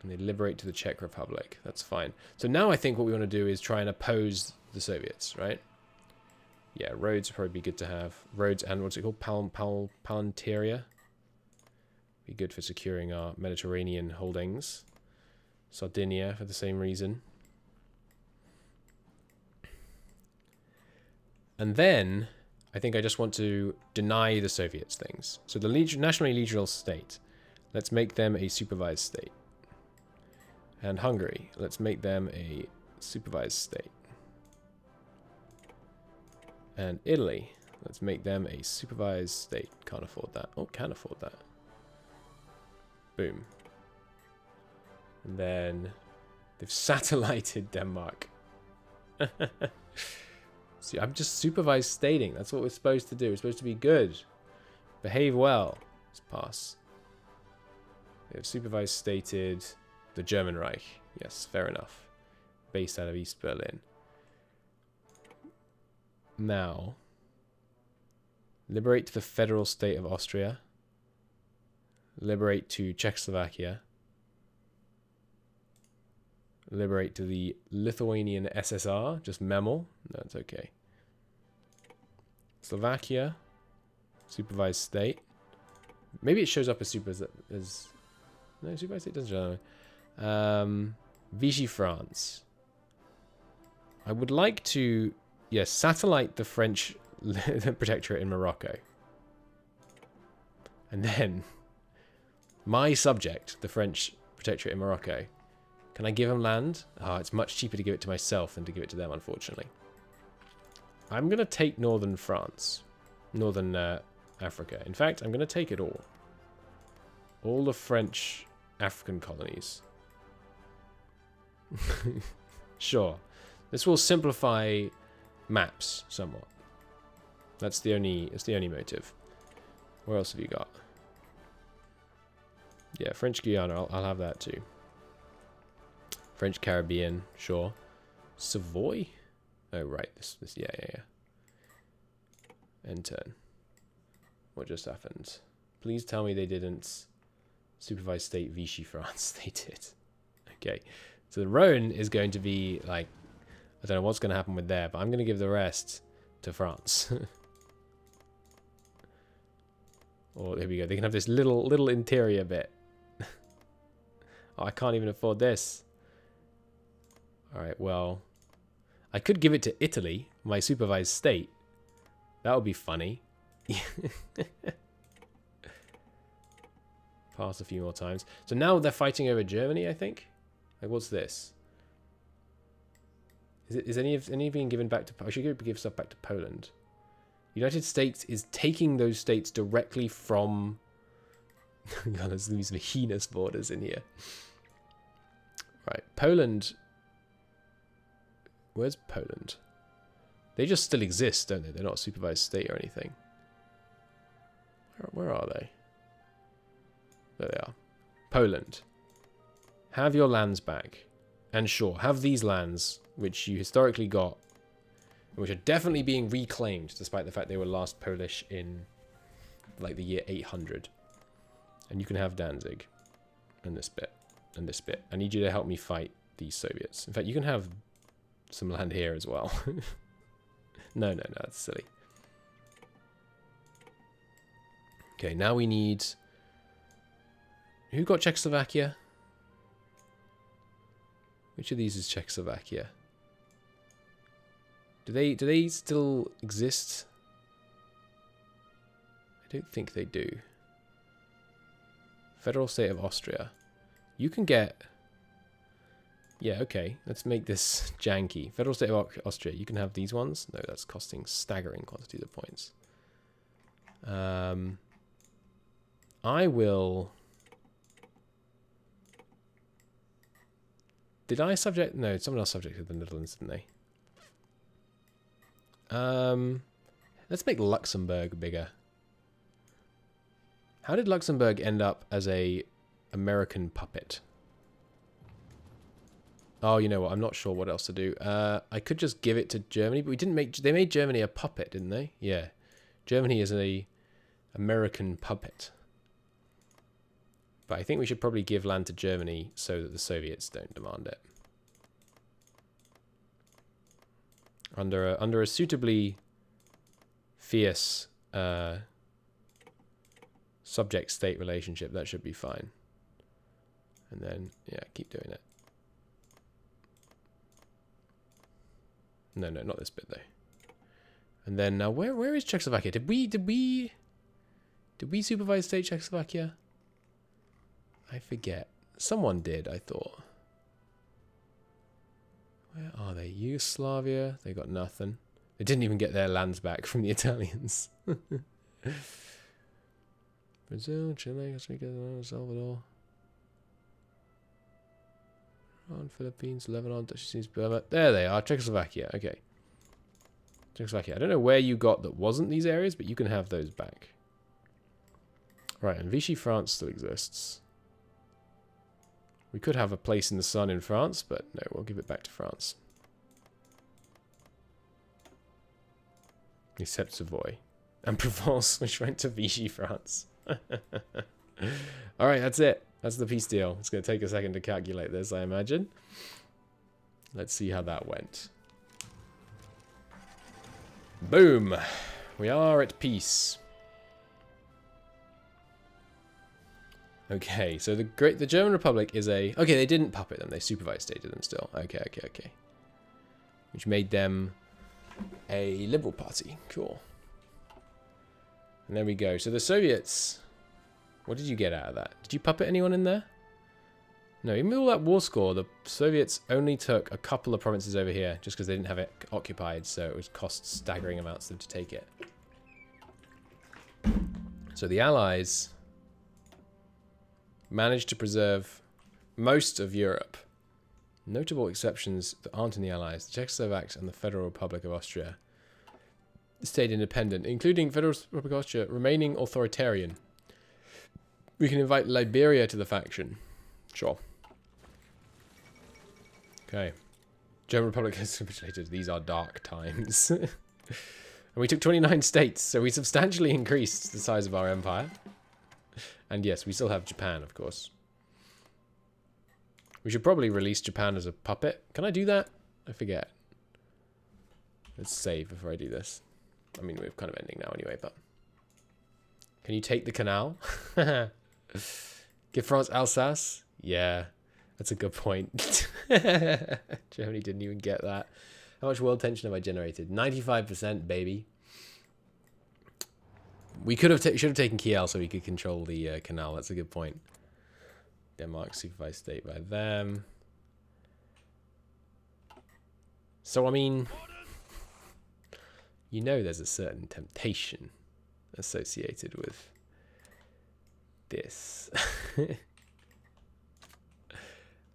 [SPEAKER 1] And they liberate to the Czech Republic. That's fine. So now I think what we want to do is try and oppose the Soviets, right? Yeah, roads would probably be good to have. Roads and what's it called? Palantiria. Be good for securing our Mediterranean holdings. Sardinia for the same reason. And then I think I just want to deny the Soviets things. So the nationally legional state, let's make them a supervised state. And Hungary, let's make them a supervised state. And Italy, let's make them a supervised state. Can't afford that. Oh, can afford that. Boom. And then they've satellited Denmark. See, I'm just supervised stating. That's what we're supposed to do. We're supposed to be good. Behave well. Let's pass. They've supervised stated the German Reich. Yes, fair enough. Based out of East Berlin. Now, liberate to the federal state of Austria. Liberate to Czechoslovakia. Liberate to the Lithuanian SSR. Just Memel. No, it's okay. Slovakia. Supervised state. Maybe it shows up as no, supervised state doesn't show up. Vichy France. I would like to, yes, satellite the French protectorate in Morocco. And then my subject, the French protectorate in Morocco. Can I give them land? It's much cheaper to give it to myself than to give it to them, unfortunately. I'm going to take northern France. Northern Africa. In fact, I'm going to take it all. All the French African colonies. Sure. This will simplify maps somewhat. That's the only motive. Where else have you got? Yeah, French Guiana, I'll have that too. French Caribbean, sure. Savoy? Oh right, this yeah. End turn. What just happened? Please tell me they didn't supervise state Vichy France. They did. Okay. So the Rhone is going to be like, I don't know what's going to happen with there, but I'm going to give the rest to France. Oh, here we go. They can have this little interior bit. Oh, I can't even afford this. All right, well, I could give it to Italy, my supervised state. That would be funny. Pass a few more times. So now they're fighting over Germany, I think. Like, what's this? Is any being given back to? I should give stuff back to Poland. United States is taking those states directly from. God, there's these heinous borders in here. Right, Poland. Where's Poland? They just still exist, don't they? They're not a supervised state or anything. Where are they? There they are. Poland. Have your lands back. And sure, have these lands, which you historically got, which are definitely being reclaimed, despite the fact they were last Polish in, like, the year 800. And you can have Danzig. And this bit. And this bit. I need you to help me fight these Soviets. In fact, you can have some land here as well. No, that's silly. Okay, now we need... Who got Czechoslovakia? Which of these is Czechoslovakia? Do they still exist? I don't think they do. Federal State of Austria. You can get... Yeah, okay. Let's make this janky. Federal State of Austria. You can have these ones. No, that's costing staggering quantities of points. I will... Did I subject... No, someone else subjected the Netherlands, didn't they? Let's make Luxembourg bigger. How did Luxembourg end up as a American puppet? Oh, you know what? I'm not sure what else to do. I could just give it to Germany, but we didn't make... They made Germany a puppet, didn't they? Yeah. Germany is a American puppet. But I think we should probably give land to Germany so that the Soviets don't demand it. Under a suitably fierce subject-state relationship, that should be fine. And then, yeah, keep doing it. No, not this bit though. And then now, where is Czechoslovakia? Did we supervise state Czechoslovakia? I forget. Someone did, I thought. Where are they? Yugoslavia. They got nothing. They didn't even get their lands back from the Italians. Brazil, Chile, Costa Rica, El Salvador. Iran, Philippines, Lebanon, Dutch East Burma. There they are. Czechoslovakia. Okay. Czechoslovakia. I don't know where you got that wasn't these areas, but you can have those back. Right, and Vichy France still exists. We could have a place in the sun in France, but no, we'll give it back to France. Except Savoy. And Provence, which went to Vichy France. Alright, that's it. That's the peace deal. It's going to take a second to calculate this, I imagine. Let's see how that went. Boom! We are at peace. Okay, so the German Republic is a... Okay, they didn't puppet them. They supervised stated them still. Okay. Which made them a liberal party. Cool. And there we go. So the Soviets... What did you get out of that? Did you puppet anyone in there? No, even with all that war score, the Soviets only took a couple of provinces over here just because they didn't have it occupied, so it would cost staggering amounts to them to take it. So the Allies managed to preserve most of Europe. Notable exceptions that aren't in the Allies, the Czechoslovaks and the Federal Republic of Austria stayed independent, including Federal Republic of Austria remaining authoritarian. We can invite Liberia to the faction. Sure. Okay. German Republic has capitulated. These are dark times. And we took 29 states, so we substantially increased the size of our empire. And yes, we still have Japan, of course. We should probably release Japan as a puppet. Can I do that? I forget. Let's save before I do this. I mean, we're kind of ending now anyway, but... Can you take the canal? Give France Alsace? Yeah, that's a good point. Germany didn't even get that. How much world tension have I generated? 95%, baby. We should have taken Kiel so we could control the canal. That's a good point. Denmark supervised state by them. So, I mean, you know there's a certain temptation associated with this.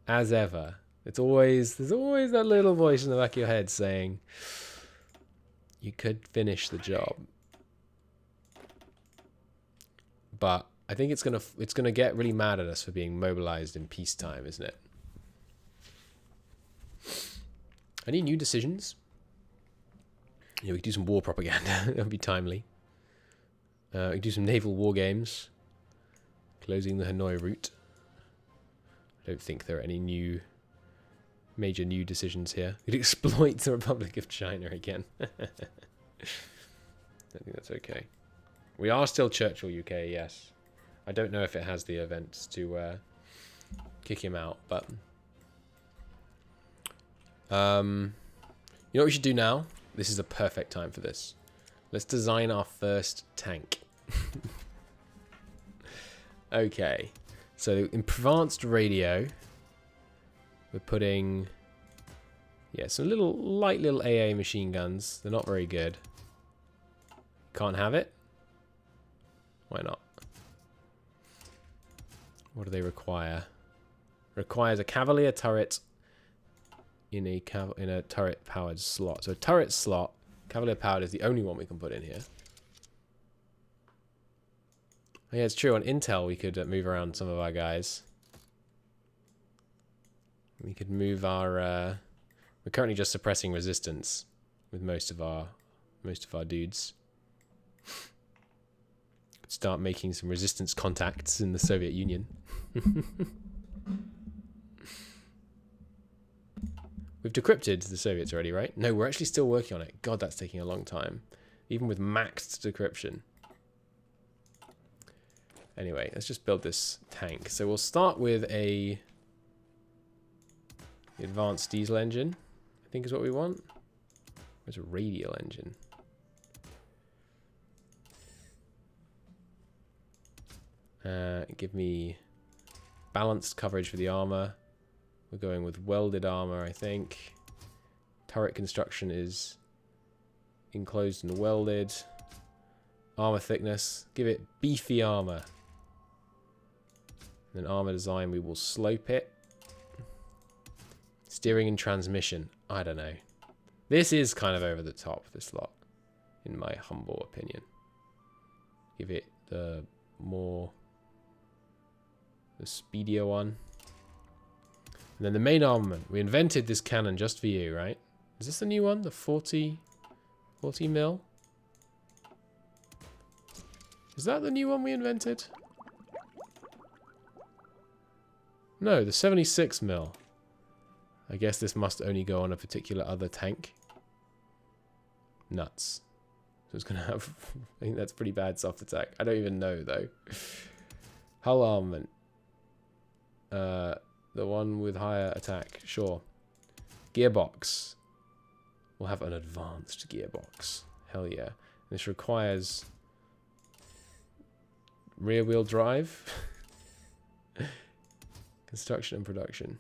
[SPEAKER 1] As ever, there's always that little voice in the back of your head saying, you could finish the job. But I think it's gonna get really mad at us for being mobilized in peacetime, isn't it? Any new decisions? Yeah, we could do some war propaganda. That would be timely. We could do some naval war games. Closing the Hanoi route. I don't think there are any major new decisions here. We'd exploit the Republic of China again. I think that's okay. We are still Churchill UK, yes. I don't know if it has the events to kick him out, but... you know what we should do now? This is a perfect time for this. Let's design our first tank. Okay. So, in advanced radio, we're putting... yeah, some light little AA machine guns. They're not very good. Can't have it? Why not? What do they require? Requires a Cavalier turret in a turret powered slot. So turret slot, Cavalier powered is the only one we can put in here. Oh, yeah, it's true. On Intel, we could move around some of our guys. We could move our. We're currently just suppressing resistance with most of our dudes. Start making some resistance contacts in the Soviet Union. We've decrypted the Soviets already, right? No, we're actually still working on it. God, that's taking a long time. Even with maxed decryption. Anyway, let's just build this tank. So we'll start with a advanced diesel engine, I think is what we want. There's a radial engine. Give me balanced coverage for the armor. We're going with welded armor, I think. Turret construction is enclosed and welded. Armor thickness. Give it beefy armor. And then armor design, we will slope it. Steering and transmission. I don't know. This is kind of over the top, this lot, in my humble opinion. Give it the speedier one. And then the main armament. We invented this cannon just for you, right? Is this the new one? The 40 mil? Is that the new one we invented? No, the 76 mil. I guess this must only go on a particular other tank. Nuts. So it's gonna have... I think that's pretty bad soft attack. I don't even know, though. Hull armament. The one with higher attack. Sure. Gearbox. We'll have an advanced gearbox. Hell yeah. This requires... rear wheel drive. Construction and production.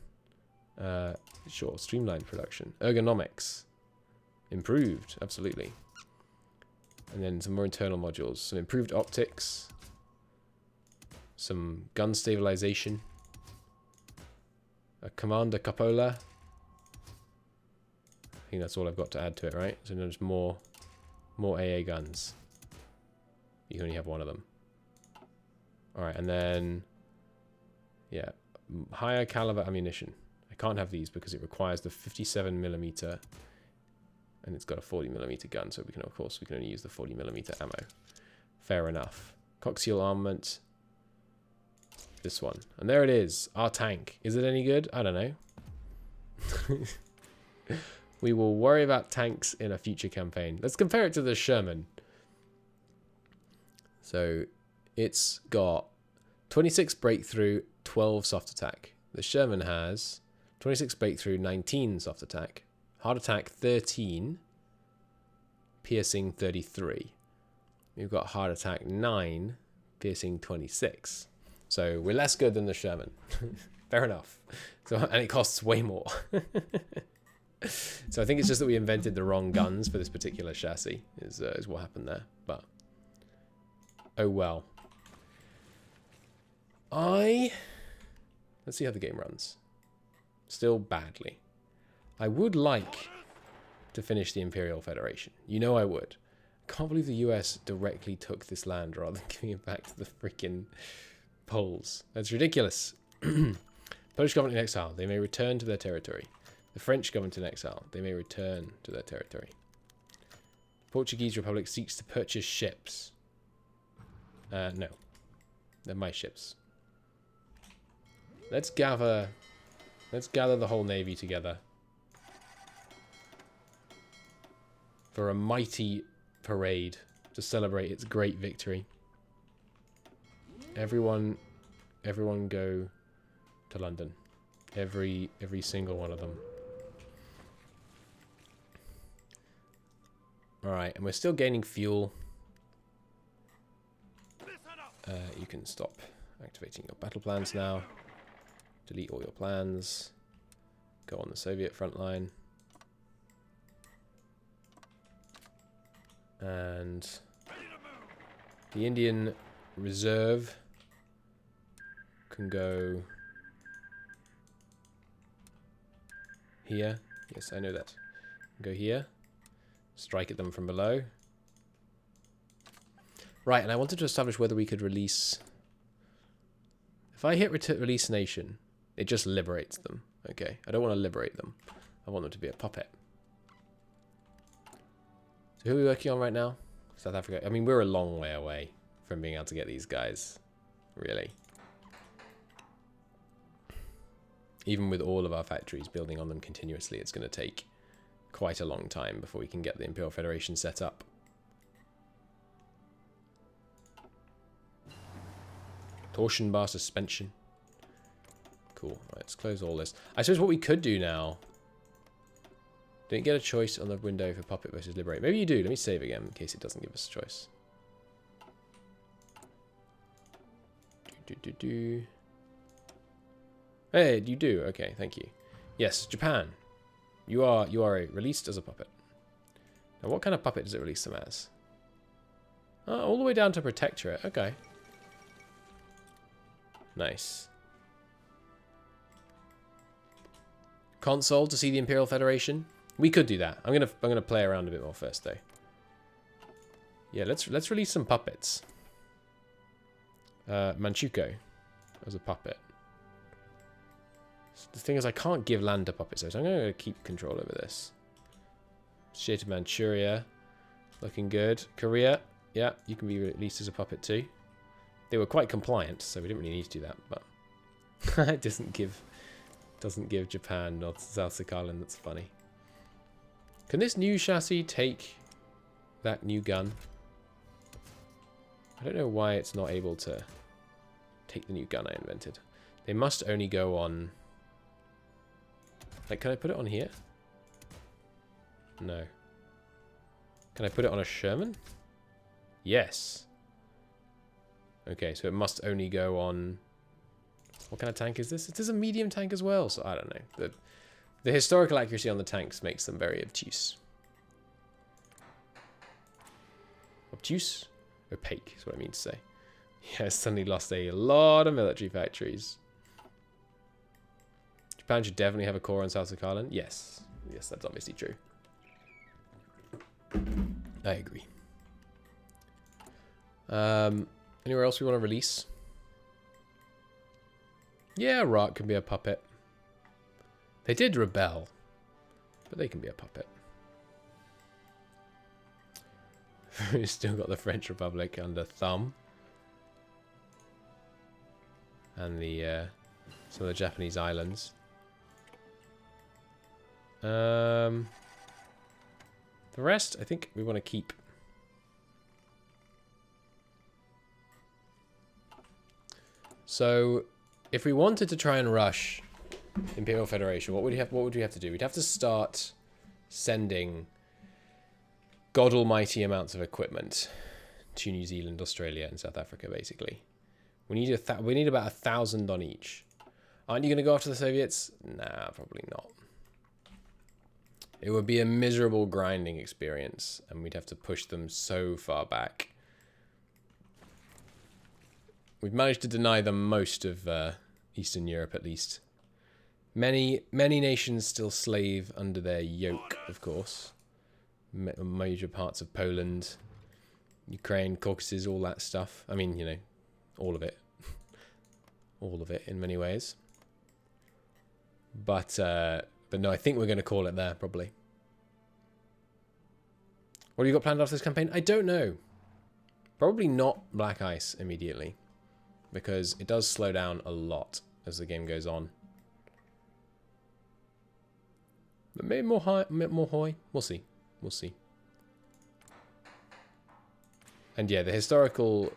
[SPEAKER 1] Sure. Streamlined production. Ergonomics. Improved. Absolutely. And then some more internal modules. Some improved optics. Some gun stabilization. A commander cupola. think that's all I've got to add to it, right? So there's more AA guns. You can only have one of them. Alright, and then... yeah, higher caliber ammunition. I can't have these because it requires the 57mm, and it's got a 40mm gun, so we can, of course, we can only use the 40mm ammo. Fair enough. Coaxial armament. This one. And there it is. Our tank. Is it any good? I don't know. We will worry about tanks in a future campaign. Let's compare it to the Sherman. So it's got 26 breakthrough, 12 soft attack. The Sherman has 26 breakthrough, 19 soft attack, hard attack 13, piercing 33. We've got hard attack 9, piercing 26. So we're less good than the Sherman. Fair enough. So, and it costs way more. So I think it's just that we invented the wrong guns for this particular chassis is what happened there. But oh well. Let's see how the game runs. Still badly. I would like to finish the Imperial Federation. You know I would. I can't believe the US directly took this land rather than giving it back to the freaking Poles. That's ridiculous. Polish government in exile. They may return to their territory. The French government in exile. They may return to their territory. Portuguese Republic seeks to purchase ships. No. They're my ships. Let's gather the whole navy together for a mighty parade to celebrate its great victory. Everyone go to London. Every single one of them. Alright, and we're still gaining fuel. You can stop activating your battle plans now. Delete all your plans. Go on the Soviet front line. And the Indian Reserve can go here. Yes, I know that. Go here. Strike at them from below. Right, and I wanted to establish whether we could release... If I hit release nation, it just liberates them. Okay, I don't want to liberate them. I want them to be a puppet. So who are we working on right now? South Africa. I mean, we're a long way away from being able to get these guys. Really. Even with all of our factories building on them continuously, it's going to take quite a long time before we can get the Imperial Federation set up. Torsion bar suspension. Cool. Right, let's close all this. I suppose what we could do now... Don't get a choice on the window for puppet versus liberate. Maybe you do. Let me save again in case it doesn't give us a choice. Hey, you do. Okay, thank you. Yes, Japan. You are released as a puppet. Now, what kind of puppet does it release them as? All the way down to protectorate. Okay. Nice. Console to see the Imperial Federation. We could do that. I'm gonna play around a bit more first, though. Yeah, let's release some puppets. Manchukuo as a puppet. The thing is, I can't give land to puppets, so I'm going to keep control over this. State of Manchuria, looking good. Korea, yeah, you can be released as a puppet too. They were quite compliant, so we didn't really need to do that. But it doesn't give Japan North South Sakhalin. That's funny. Can this new chassis take that new gun? I don't know why it's not able to take the new gun I invented. They must only go on... Like, can I put it on here? No. Can I put it on a Sherman? Yes. Okay, so it must only go on... What kind of tank is this? It is a medium tank as well, so I don't know. The historical accuracy on the tanks makes them very obtuse. Obtuse? Opaque is what I mean to say. Yeah, suddenly lost a lot of military factories. Japan should definitely have a core on South Sakhalin. Yes. Yes, that's obviously true. I agree. Anywhere else we want to release? Yeah, Rock can be a puppet. They did rebel, but they can be a puppet. We've still got the French Republic under thumb. And the some of the Japanese islands. The rest, I think we want to keep. So, if we wanted to try and rush Imperial Federation, what would we have to do? We'd have to start sending god almighty amounts of equipment to New Zealand, Australia, and South Africa, basically. We need about 1,000 on each. Aren't you going to go after the Soviets? Nah, probably not. It would be a miserable grinding experience, and we'd have to push them so far back. We've managed to deny them most of Eastern Europe, at least. Many nations still slave under their yoke, of course. Major parts of Poland, Ukraine, Caucasus, all that stuff. I mean, you know, all of it. All of it in many ways. But no, I think we're going to call it there, probably. What have you got planned after this campaign? I don't know. Probably not Black Ice immediately, because it does slow down a lot as the game goes on. But maybe more HOI. We'll see. We'll see. And yeah, the historical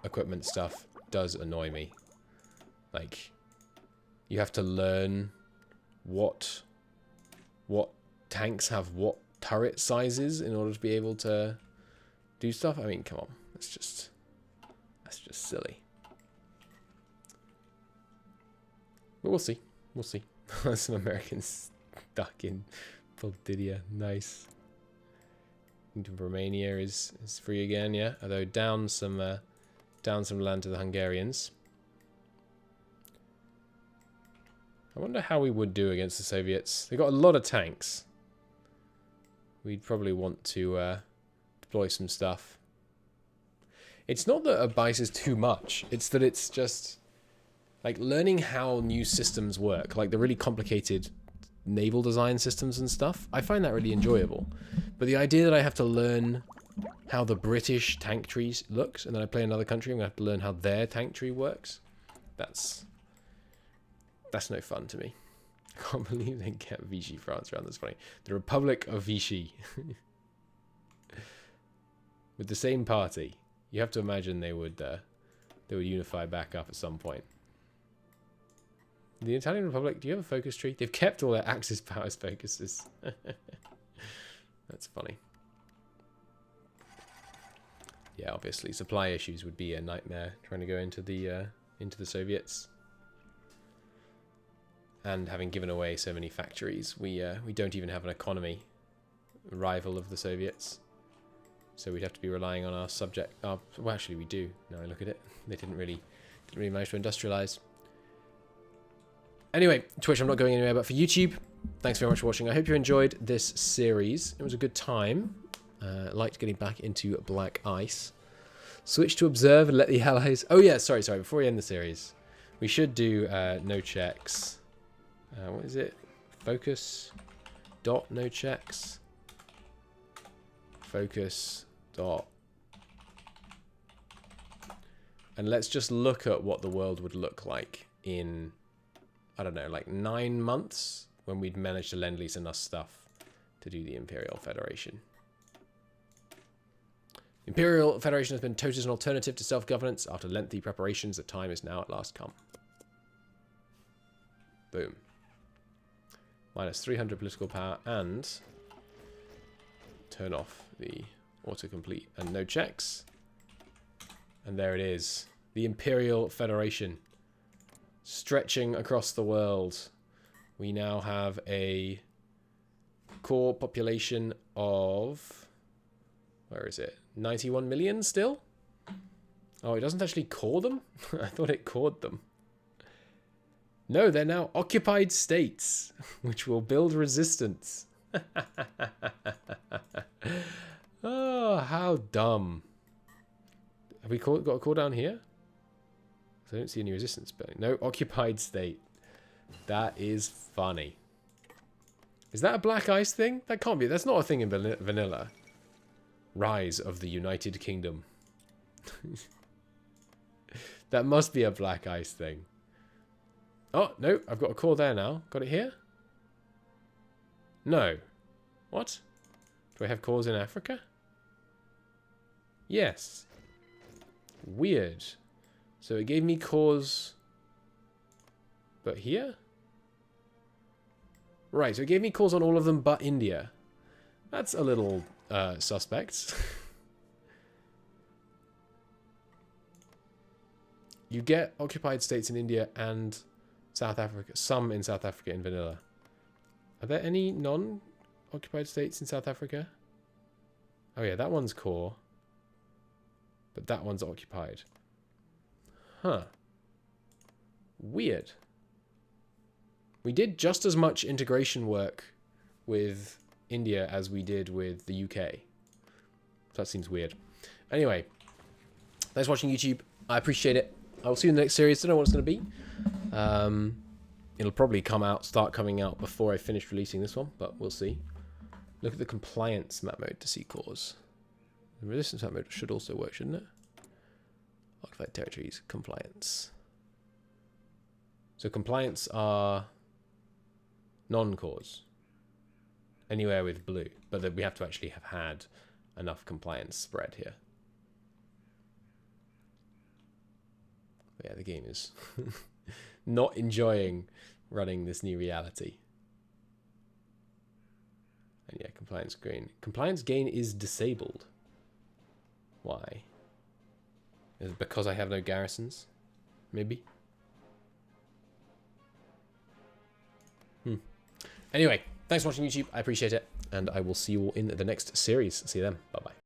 [SPEAKER 1] equipment stuff does annoy me. Like, you have to learn what tanks have what turret sizes in order to be able to do stuff. I mean, come on. That's just silly. But we'll see. We'll see. Some Americans stuck in Voldidia. Nice. Romania is free again, yeah. Although down some land to the Hungarians. I wonder how we would do against the Soviets. They got a lot of tanks. We'd probably want to deploy some stuff. It's not that a base is too much. It's that it's just like learning how new systems work, like the really complicated naval design systems and stuff. I find that really enjoyable. But the idea that I have to learn how the British tank tree looks, and then I play another country, I'm going to have to learn how their tank tree works. That's no fun to me. I can't believe they kept Vichy France around. That's funny. The Republic of Vichy. With the same party. You have to imagine they would unify back up at some point. The Italian Republic, do you have a focus tree? They've kept all their Axis powers focuses. That's funny. Yeah, obviously supply issues would be a nightmare trying to go into the Soviets. And having given away so many factories, we don't even have an economy rival of the Soviets. So we'd have to be relying on our subject. Well, actually, we do. Now I look at it, they didn't really manage to industrialize. Anyway, Twitch, I'm not going anywhere, but for YouTube, thanks very much for watching. I hope you enjoyed this series. It was a good time. Liked getting back into Black Ice. Switch to observe and let the allies. Oh yeah, sorry. Before we end the series, we should do no checks. What is it? Focus dot no checks. Focus dot. And let's just look at what the world would look like in, I don't know, like 9 months, when we'd managed to lend-lease enough stuff to do the Imperial Federation. Imperial Federation has been touted as an alternative to self-governance. After lengthy preparations, the time is now at last come. Boom. Minus 300 political power, and turn off the autocomplete and no checks. And there it is. The Imperial Federation. Stretching across the world. We now have a core population of, where is it? 91 million still? Oh, it doesn't actually core them? I thought it cored them. No, they're now occupied states, which will build resistance. Oh, how dumb. Have we got a cooldown here? I don't see any resistance building. No, occupied state. That is funny. Is that a black ice thing? That can't be. That's not a thing in vanilla. Rise of the United Kingdom. That must be a black ice thing. Oh, no. I've got a core there now. Got it here? No. What? Do I have cores in Africa? Yes. Weird. So it gave me cores... But here? Right, so it gave me cores on all of them but India. That's a little suspect. You get occupied states in India and South Africa. Some in South Africa in vanilla. Are there any non-occupied states in South Africa? Oh yeah, that one's core. But that one's occupied. Huh. Weird. We did just as much integration work with India as we did with the UK. So that seems weird. Anyway, thanks for watching YouTube. I appreciate it. I will see you in the next series. Don't know what it's going to be. It'll probably start coming out before I finish releasing this one, but we'll see. Look at the compliance map mode to see cores. The resistance map mode should also work, shouldn't it? Occupied territories, compliance. So compliance are non-cores. Anywhere with blue. But then we have to actually have had enough compliance spread here. But yeah, the game is not enjoying running this new reality. And yeah, compliance gain. Compliance gain is disabled. Why? Is it because I have no garrisons? Maybe? Anyway, thanks for watching YouTube. I appreciate it. And I will see you all in the next series. See you then. Bye-bye.